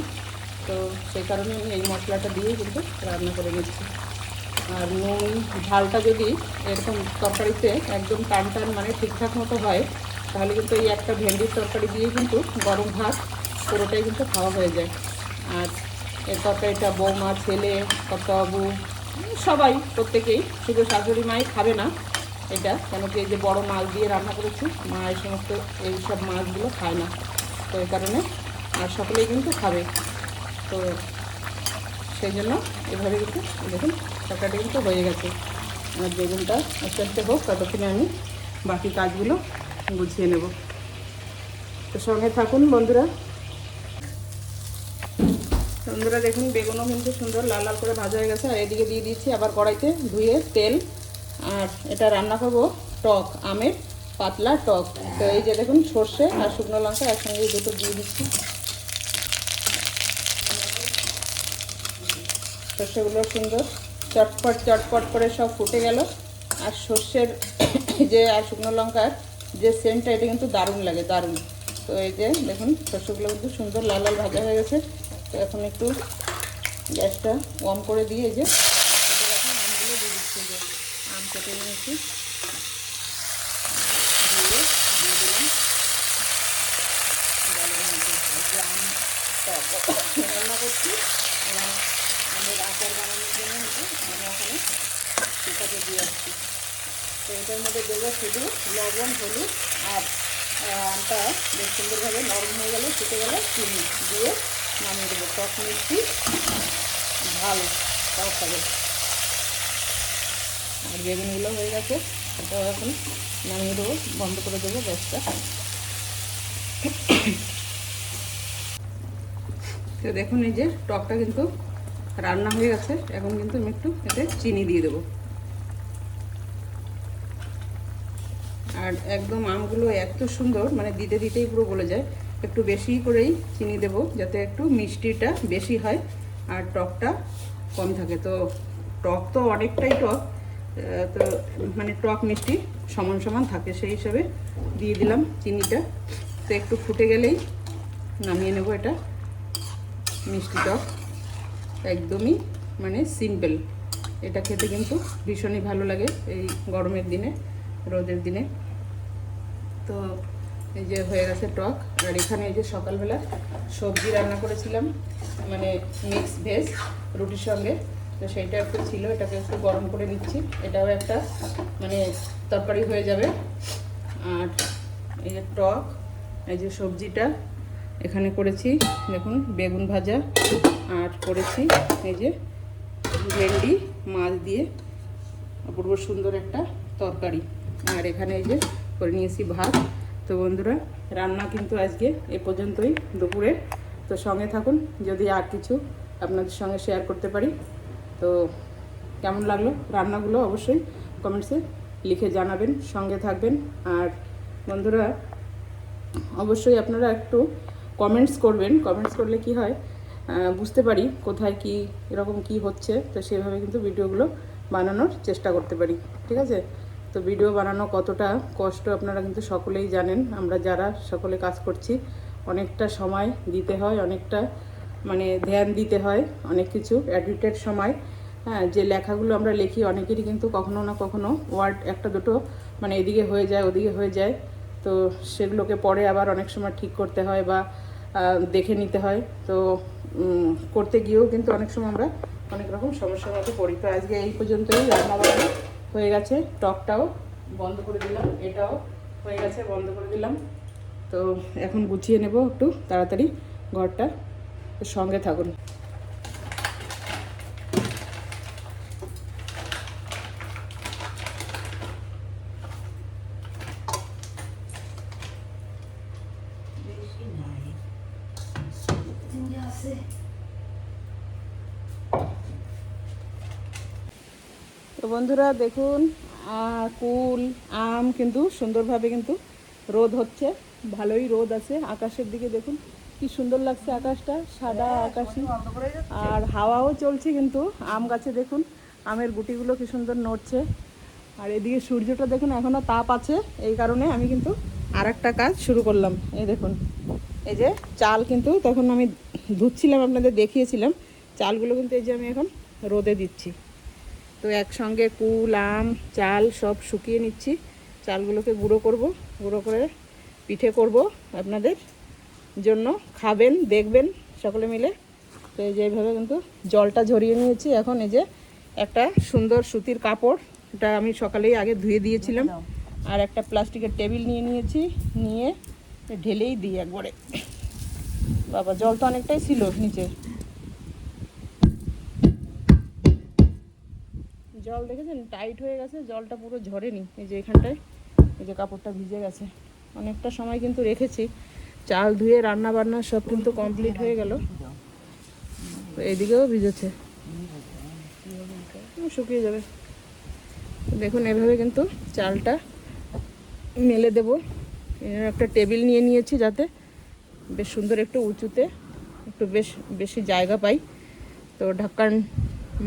তো সেই কারণে আমি এই মশলাটা দিয়েই কিন্তু রান্না করে নিচ্ছি। আর নুন ঝালটা যদি এরকম তরকারিতে একদম টান টান মানে ঠিকঠাক মতো হয়, তাহলে কিন্তু এই একটা ভেন্ডির তরকারি দিয়ে কিন্তু গরম ভাত পুরোটাই কিন্তু খাওয়া হয়ে যায়। আর এই তরকারিটা বৌমা, ছেলে, কর্তাবাবু সবাই প্রত্যেকেই, শুধু শাশুড়ি মাই খাবে না এটা, কেন কি এই যে বড়ো মাছ দিয়ে রান্না করেছি, মা এই সমস্ত এই সব মাছগুলো খায় না, তো এই কারণে আর সকলেই কিন্তু খাবে। তো সেই জন্য এভাবে কিন্তু দেখুন তরকারিটা কিন্তু হয়ে গেছে। আর বেগুনটা আস্তে আস্তে হোক, ততক্ষণে আমি বাকি কাজগুলো গুছিয়ে নেব। তো সঙ্গে থাকুন বন্ধুরা। বন্ধুরা দেখুন বেগুনও কিন্তু সুন্দর লাল লাল করে ভাজা হয়ে গেছে। আর এদিকে দিয়ে দিচ্ছি আবার কড়াইতে ধুয়ে তেল। আর এটা রান্না করব টক আমের পাতলা টক। তো এই যে দেখুন সর্ষে আর শুকনো লঙ্কা একসঙ্গে দুটো দিয়ে দিচ্ছি। সর্ষেগুলো সুন্দর চটপট চটপট করে সব ফুটে গেল। আর সর্ষের যে আর শুকনো লঙ্কার যে সেন্টটা এটা কিন্তু দারুণ লাগে, দারুণ। তো এই যে দেখুন সর্ষেগুলো কিন্তু সুন্দর লাল লাল ভাজা হয়ে গেছে। তো এখন একটু গ্যাসটা কম করে দিয়ে এই যে আমগুলো দিয়ে দিচ্ছি। যে আম কেটে নিয়েছি দিয়ে দিলাম জলের মধ্যে। যে আম রান্না করছি এবং আমের আচার বানানোর জন্য আমি ওখানে সেটাকে দিয়ে আসছি। তো এটার মধ্যে দেবো শুধু লবণ, হলুদ আর আমটা বেশ সুন্দরভাবে নরম হয়ে গেলে ফুটে গেলে চিনি দিয়ে নামিয়ে দেবো। টক মিষ্টি ঝাল টক হবে। আর বেগুনগুলো হয়ে গেছে, এটাও এখন নামিয়ে দেবো, বন্ধ করে দেবো গ্যাসটা। তো দেখুন এই যে টকটা কিন্তু রান্না হয়ে গেছে। এখন কিন্তু আমি একটু এতে চিনি দিয়ে দেবো। আর একদম আমগুলো এত সুন্দর, মানে দিতে দিতেই পুরো গলে যায়। একটু বেশি করেই চিনি দেবো যাতে একটু মিষ্টিটা বেশি হয় আর টকটা কম থাকে। তো টক তো অনেকটাই টক, তো মানে টক মিষ্টি সমান সমান থাকে, সেই হিসাবে দিয়ে দিলাম চিনিটা। তো একটু ফুটে গেলেই নামিয়ে নেব। এটা মিষ্টি টক একদমই মানে সিম্পল। এটা খেতে কিন্তু ভীষণই ভালো লাগে এই গরমের দিনে, রোদের দিনে। তো এই যে হয়ে গেছে টক। আর এখানে এই যে সকালবেলা সবজি রান্না করেছিলাম, মানে মিক্স ভেজ রুটির সঙ্গে। তো সেইটা একটু ছিল, এটাকে একটু গরম করে নিচ্ছি। এটাও একটা মানে তরকারি হয়ে যাবে। আর এই যে টক, এই যে সবজিটা এখানে করেছি দেখুন বেগুন ভাজা, আর করেছি এই যে ভেন্ডি মাছ দিয়ে অপূর্ব সুন্দর একটা তরকারি। আর এখানে এই যে করে নিয়েছি ভাত। তো বন্ধুরা রান্না কিন্তু আজকে এ পর্যন্তই দুপুরে। তো সঙ্গে থাকুন, যদি আর কিছু আপনাদের সঙ্গে শেয়ার করতে পারি। তো কেমন লাগলো রান্নাগুলো অবশ্যই কমেন্টসে লিখে জানাবেন, সঙ্গে থাকবেন। আর বন্ধুরা অবশ্যই আপনারা একটু কমেন্টস করবেন। কমেন্টস করলে কি হয় বুঝতে পারি কোথায় কি এরকম কি হচ্ছে। তো সেভাবে কিন্তু ভিডিওগুলো বানানোর চেষ্টা করতে পারি, ঠিক আছে? তো ভিডিও বানানো কতটা কষ্ট আপনারা কিন্তু সকলেই জানেন। আমরা যারা সকলে কাজ করছি অনেকটা সময় দিতে হয়, অনেকটা মানে ধ্যান দিতে হয় অনেক কিছু। এডিটের সময় হ্যাঁ যে লেখাগুলো আমরা লিখি অনেকেরই কিন্তু কখনো না কখনো ওয়ার্ড একটা দুটো মানে এদিকে হয়ে যায় ওদিকে হয়ে যায়। তো সেগুলোকে পরে আবার অনেক সময় ঠিক করতে হয় বা দেখে নিতে হয়। তো করতে গিয়েও কিন্তু অনেক সময় আমরা অনেক রকম সমস্যার মধ্যে পড়ি। তো আজকে এই পর্যন্তই রান্নাবান্না হয়ে গেছে। টকটাও বন্ধ করে দিলাম, এটাও হয়ে গেছে, বন্ধ করে দিলাম। তো এখন গুছিয়ে নেব একটু তাড়াতাড়ি ঘরটা। তো সঙ্গে থাকুন। তো বন্ধুরা দেখুন কুল আম কিন্তু সুন্দরভাবে কিন্তু রোদ হচ্ছে, ভালোই রোদ আছে। আকাশের দিকে দেখুন কি সুন্দর লাগছে, আকাশটা সাদা আকাশি। আর হাওয়াও চলছে কিন্তু আম গাছে দেখুন আমের গুটিগুলো কি সুন্দর নড়ছে। আর এদিকে সূর্যটা দেখুন এখনও তাপ আছে, এই কারণে আমি কিন্তু আর একটা কাজ শুরু করলাম। এই দেখুন এই যে চাল কিন্তু তখন আমি ধুচ্ছিলাম, আপনাদের দেখিয়েছিলাম। চালগুলো কিন্তু এই যে আমি এখন রোদে দিচ্ছি। তো একসঙ্গে কুল আম চাল সব শুকিয়ে নিচ্ছি। চালগুলোকে গুঁড়ো করব, গুঁড়ো করে পিঠে করব আপনাদের জন্য, খাবেন দেখবেন সকলে মিলে। তো এই যে এইভাবে কিন্তু জলটা ঝরিয়ে নিয়েছি। এখন এই যে একটা সুন্দর সুতির কাপড়, এটা আমি সকালেই আগে ধুয়ে দিয়েছিলাম। আর একটা প্লাস্টিকের টেবিল নিয়ে নিয়েছি, নিয়ে ঢেলেই দিই একবারে। বাবা জল তো অনেকটাই ছিল নিচে, জল দেখেছেন টাইট হয়ে গেছে, জলটা পুরো ঝরেনি। এই যে এখানটায় এই যে কাপড়টা ভিজে গেছে। অনেকটা সময় কিন্তু রেখেছি। চাল ধুয়ে রান্না বান্না সব কিন্তু কমপ্লিট হয়ে গেল। এইদিকেও ভিজেছে, শুকিয়ে যাবে। দেখুন এভাবে কিন্তু চালটা মেলে দেব। এর একটা টেবিল নিয়ে নিয়েছি যাতে বেশ সুন্দর একটু উঁচুতে একটু বেশি জায়গা পাই। তো ঢাকন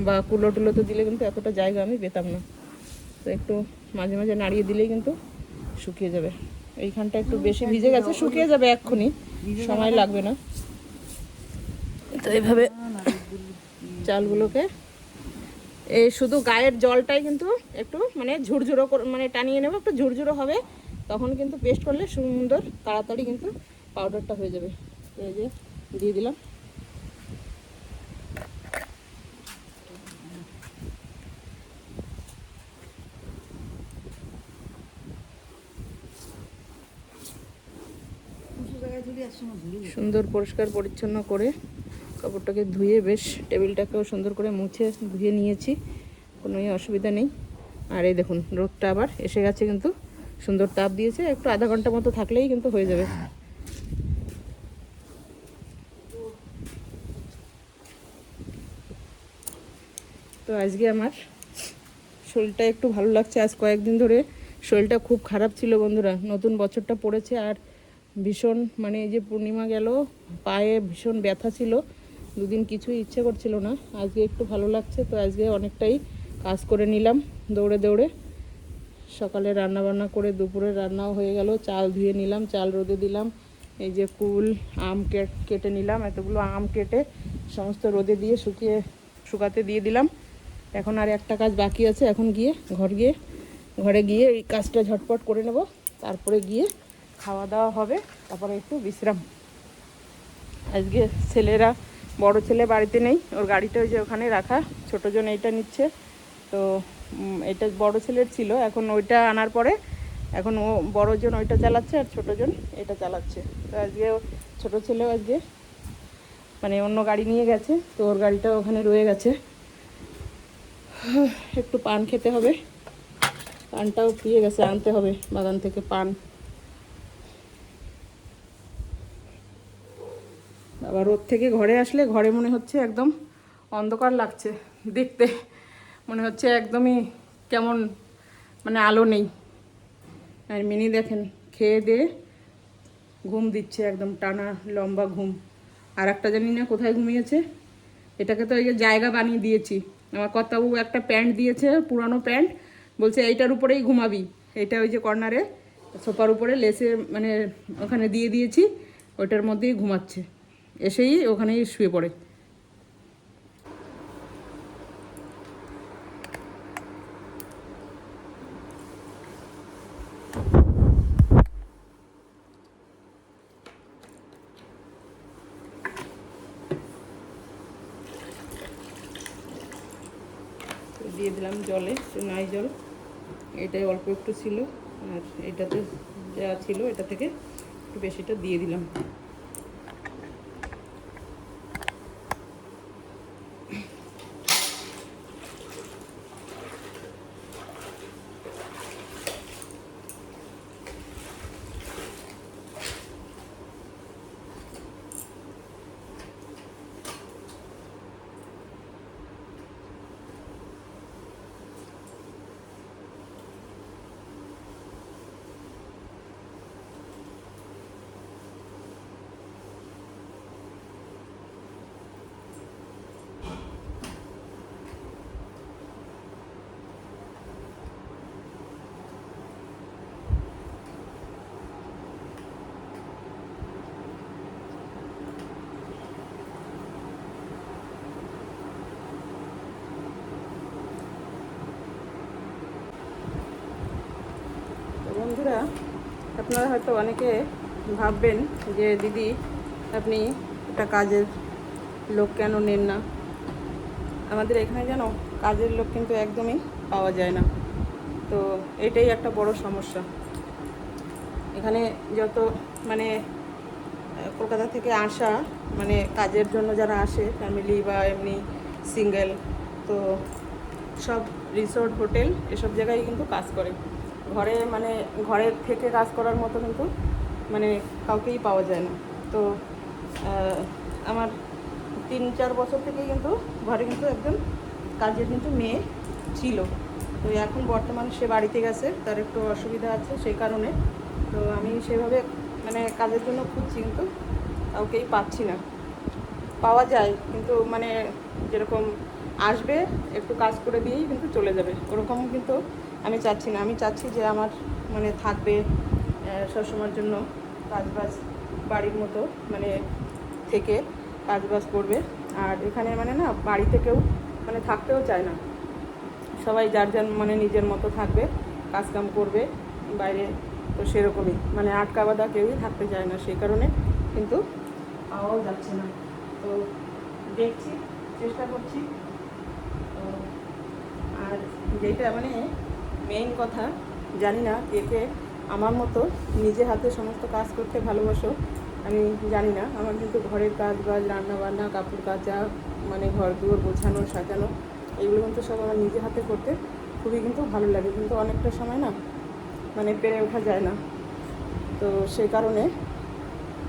বা কুলো টুলো তো দিলে কিন্তু এতটা জায়গা আমি পেতাম না। তো একটু মাঝে মাঝে নাড়িয়ে দিলেই কিন্তু শুকিয়ে যাবে। এইখানটা একটু বেশি ভিজে গেছে, শুকিয়ে যাবে এক্ষুনি, সময় লাগবে না। তো এইভাবে চালগুলোকে এই শুধু গায়ের জলটাই কিন্তু একটু মানে ঝুরঝুরো মানে টানিয়ে নেবো, একটু ঝুরঝুরো হবে, তখন কিন্তু পেস্ট করলে সুন্দর তাড়াতাড়ি কিন্তু পাউডারটা হয়ে যাবে। এই যে দিয়ে দিলাম। সুন্দর পরিষ্কার পরিচ্ছন্ন করে কাপড়টাকে ধুয়ে বেশ টেবিলটাকেও সুন্দর করে মুছে ধুয়ে নিয়েছি, কোনো অসুবিধা নেই। আর এই দেখুন রোদটা আবার এসে গেছে, কিন্তু সুন্দর তাপ দিয়েছে, একটু আধা ঘন্টা মতো থাকলেই কিন্তু হয়ে যাবে। তো আজকে আমার শরীরটা একটু ভালো লাগছে। আজ কয়েকদিন ধরে শরীরটা খুব খারাপ ছিল বন্ধুরা, নতুন বছরটা পড়েছে আর ভীষণ মানে এই যে পূর্ণিমা গেল, পায়ে ভীষণ ব্যথা ছিল, দুদিন কিছুই ইচ্ছে করছিল না। আজকে একটু ভালো লাগছে, তো আজকে অনেকটাই কাজ করে নিলাম দৌড়ে দৌড়ে। সকালে রান্না বান্না করে দুপুরে রান্নাও হয়ে গেল, চাল ধুয়ে নিলাম, চাল রোদে দিলাম, এই যে কুল আম কেটে নিলাম, এতগুলো আম কেটে সমস্ত রোদে দিয়ে শুকাতে দিয়ে দিলাম। এখন আর একটা কাজ বাকি আছে, এখন ঘরে গিয়ে এই কাজটা ঝটপট করে নেব, তারপরে গিয়ে খাওয়া দাওয়া হবে, তারপরে একটু বিশ্রাম। আজকে ছেলেরা, বড় ছেলে বাড়িতে নেই, ওর গাড়িটা ওই যে ওখানে রাখা, ছোটোজন এইটা নিচ্ছে। তো এটা বড় ছেলের ছিল, এখন ওইটা আনার পরে এখন ও বড়জন ওইটা চালাচ্ছে আর ছোটোজন এটা চালাচ্ছে। তো আজকে ছোটো ছেলেও আজকে মানে অন্য গাড়ি নিয়ে গেছে, তো ওর গাড়িটা ওখানে রয়ে গেছে। একটু পান খেতে হবে, পানটাও পিয়ে গেছে, আনতে হবে বাগান থেকে পান। আবার রোদ থেকে ঘরে আসলে ঘরে মনে হচ্ছে একদম অন্ধকার লাগছে দেখতে, মনে হচ্ছে একদমই কেমন মানে আলো নেই। আর মিনি দেখেন খেয়ে দিয়ে ঘুম দিচ্ছে, একদম টানা লম্বা ঘুম। আর একটা জানি না কোথায় ঘুমিয়েছে, এটাকে তো এই যে জায়গা বানিয়ে দিয়েছি। আমার কর্তাবু একটা প্যান্ট দিয়েছে, পুরানো প্যান্ট, বলছে এইটার উপরেই ঘুমাবি। এটা ওই যে কর্নারে সোফার উপরে লেসে মানে ওখানে দিয়ে দিয়েছি, ওইটার মধ্যেই ঘুমাচ্ছে, এসেই ওখানেই শুয়ে পড়ে। দিয়ে দিলাম জলে, নাই জল, এটাই অল্প একটু ছিল, আর এটাতে যা ছিল এটা থেকে একটু বেশিটা দিয়ে দিলাম। বন্ধুরা, আপনারা হয়তো অনেকে ভাববেন যে দিদি আপনি একটা কাজের লোক কেন নেন না। আমাদের এখানে যেন কাজের লোক কিন্তু একদমই পাওয়া যায় না, তো এটাই একটা বড় সমস্যা। এখানে যত মানে কলকাতা থেকে আসা মানে কাজের জন্য যারা আসে, ফ্যামিলি বা এমনি সিঙ্গেল, তো সব রিসোর্ট হোটেল এসব জায়গায় কিন্তু কাজ করে। ঘরে থেকে কাজ করার মতো কিন্তু মানে কাউকেই পাওয়া যায় না। তো আমার 3-4 বছর থেকে কিন্তু ঘরে কিন্তু একজন কাজের কিন্তু মেয়ে ছিল। তো এখন বর্তমানে সে বাড়িতে গেছে, তার একটু অসুবিধা আছে সেই কারণে। তো আমি সেভাবে মানে কাজের জন্য খুঁজছি, কিন্তু কাউকেই পাচ্ছি না। পাওয়া যায় কিন্তু মানে যেরকম আসবে একটু কাজ করে দিয়েই কিন্তু চলে যাবে, ওরকম কিন্তু আমি চাচ্ছি না। আমি চাচ্ছি যে আমার মানে থাকবে সবসময়ের জন্য, কাজবাজ বাড়ির মতো মানে থেকে কাজবাজ করবে। আর এখানে মানে না বাড়িতে কেউ মানে থাকতেও চায় না, সবাই যার যার মানে নিজের মতো থাকবে, কাজকাম করবে বাইরে। তো সেরকমই মানে আটকা বাঁধা কেউই থাকতে চায় না, সেই কারণে কিন্তু পাওয়াও যাচ্ছে না। তো দেখছি, চেষ্টা করছি। তো আর যেটা মানে মেইন কথা, জানি না কে কে আমার মতো নিজে হাতে সমস্ত কাজ করতে ভালোবাসো, আমি জানি না। আমার কিন্তু ঘরের কাজ বাজ, রান্না বান্না, কাপড় কাচা, মানে ঘর দুয়ার গোছানো সাজানো, এগুলো কিন্তু সব আমার নিজে হাতে করতে খুবই কিন্তু ভালো লাগে। কিন্তু অনেকটা সময় না মানে পেরে ওঠা যায় না, তো সেই কারণে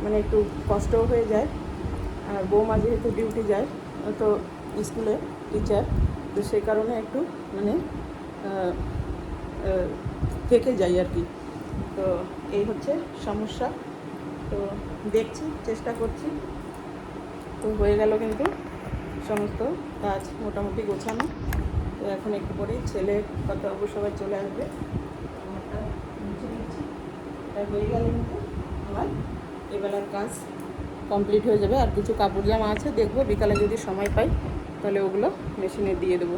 মানে একটু কষ্টও হয়ে যায়। আর বৌমা যেহেতু ডিউটি যায়, তো স্কুলে টিচার, তো সেই কারণে একটু মানে থেকে যাই আর কি। তো এই হচ্ছে সমস্যা। তো দেখছি, চেষ্টা করছি। তো হয়ে গেল কিন্তু সমস্ত কাজ মোটামুটি গোছানো। তো এখন একটু পরেই ছেলে কথা সবাই চলে আসবে, আমারটা মুছে দিচ্ছি। তাই হয়ে গেলে কিন্তু আমার এবেলার কাজ কমপ্লিট হয়ে যাবে। আর কিছু কাপড় জামা আছে, দেখবো বিকালে যদি সময় পাই তাহলে ওগুলো মেশিনে দিয়ে দেবো।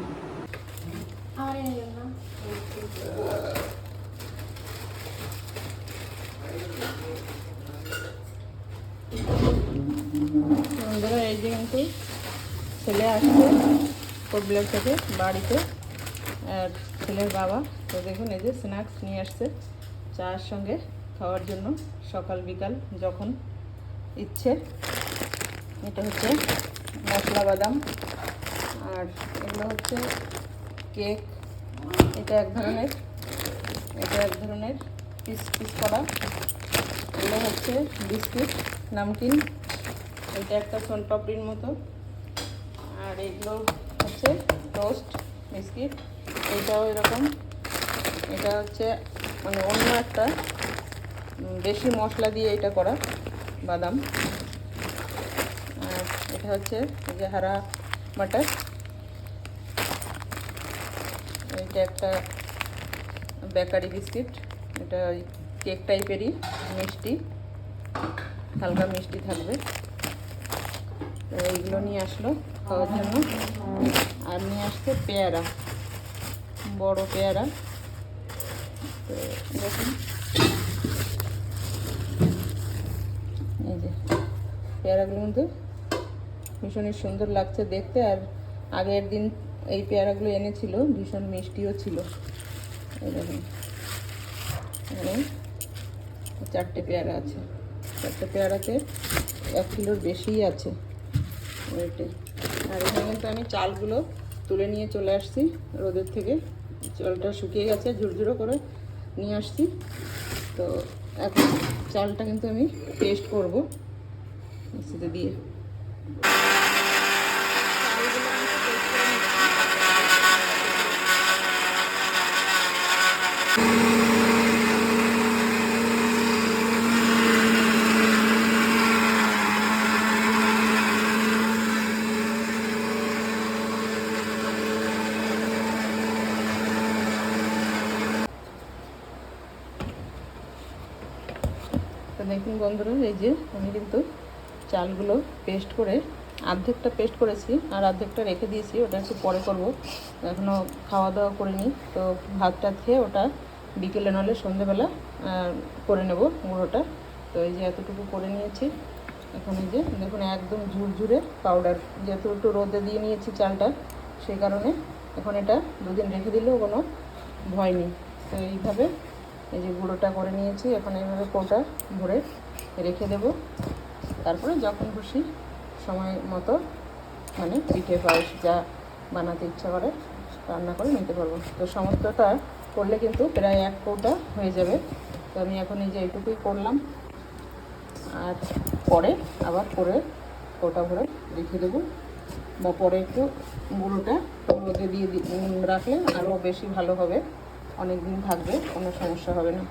বন্ধুরা এই যে কিন্তু ছেলে আসছে কোটব্লেক থেকে বাড়িতে, আর ছেলের বাবা তো দেখুন এই যে স্ন্যাক্স নিয়ে আসছে চায়ের সঙ্গে খাওয়ার জন্য, সকাল বিকাল যখন ইচ্ছে। এটা হচ্ছে মশলা বাদাম, আর এগুলো হচ্ছে কেক, এটা এক ধরনের পিস পিস করা। এগুলো হচ্ছে বিস্কিট, নামকিন, এটা একটা সোনপাপড়ির মতো। আর এগুলো হচ্ছে টোস্ট বিস্কিট, এইটাও এরকম। এটা হচ্ছে মানে অন্য একটা বেশি মশলা দিয়ে এটা করা বাদাম। আর এটা হচ্ছে এই যে হারা মাটার, এটা একটা বেকারি বিস্কিট, এটা ওই কেক টাইপেরই, মিষ্টি, হালকা মিষ্টি থাকবে। এইগুলো নিয়ে আসলো খাওয়ার জন্য। আর নিয়ে আসছে পেয়ারা, বড় পেয়ারা। তো দেখুন এই যে পেয়ারাগুলো কিন্তু ভীষণই সুন্দর লাগছে দেখতে। আর আগের দিন এই পেয়ারাগুলো এনেছিল, ভীষণ মিষ্টিও ছিল। এই দেখুন এখানে 4টে পেয়ারা আছে, 4টে পেয়ারাতে 1 কিলোর বেশিই আছে ওয়েটে। আর এখানে কিন্তু আমি চালগুলো তুলে নিয়ে চলে আসছি রোদের থেকে, চালটা শুকিয়ে গেছে, ঝুরঝুরো করে নিয়ে আসছি। তো এখন চালটা কিন্তু আমি পেস্ট করব মিক্সিতে দিয়ে। তো দেখুন বন্ধুরা, এই যে আমি কিন্তু চালগুলো পেস্ট করে অর্ধেকটা পেস্ট করেছি আর অর্ধেকটা রেখে দিয়েছি, ওটা একটু পরে করব, এখনও খাওয়া দাওয়া করিনি। তো ভাত টাত খেয়ে ওটা বিকেলে নলে সন্ধেবেলা করে নেব গুঁড়োটা। তো এই যে এতটুকু করে নিয়েছি। এখন এই যে দেখুন একদম ঝুরঝুরে পাউডার, যেহেতু একটু রোদে দিয়ে নিয়েছি চালটা, সেই কারণে এখন এটা 2 দিন রেখে দিলেও কোনো ভয় নেই। তো এইভাবে এই যে গুঁড়োটা করে নিয়েছি, এখন এইভাবে কৌটা ভরে রেখে দেব। তারপরে যখন খুশি সময় মতো মানে পিঠে পায়েস যা বানাতে ইচ্ছা করে রান্না করে নিতে পারবো। তো সমস্তটা করলে কিন্তু প্রায় 1 কৌটা হয়ে যাবে। তো আমি এখন এই যে এইটুকুই করলাম, আর পরে আবার করে কৌটা ভরে রেখে দেবো, বা পরে একটু গুঁড়োটা রোদে দিয়ে রাখলে আরও বেশি ভালো হবে, অনেক দিন থাকবে, কোনো সমস্যা হবে না।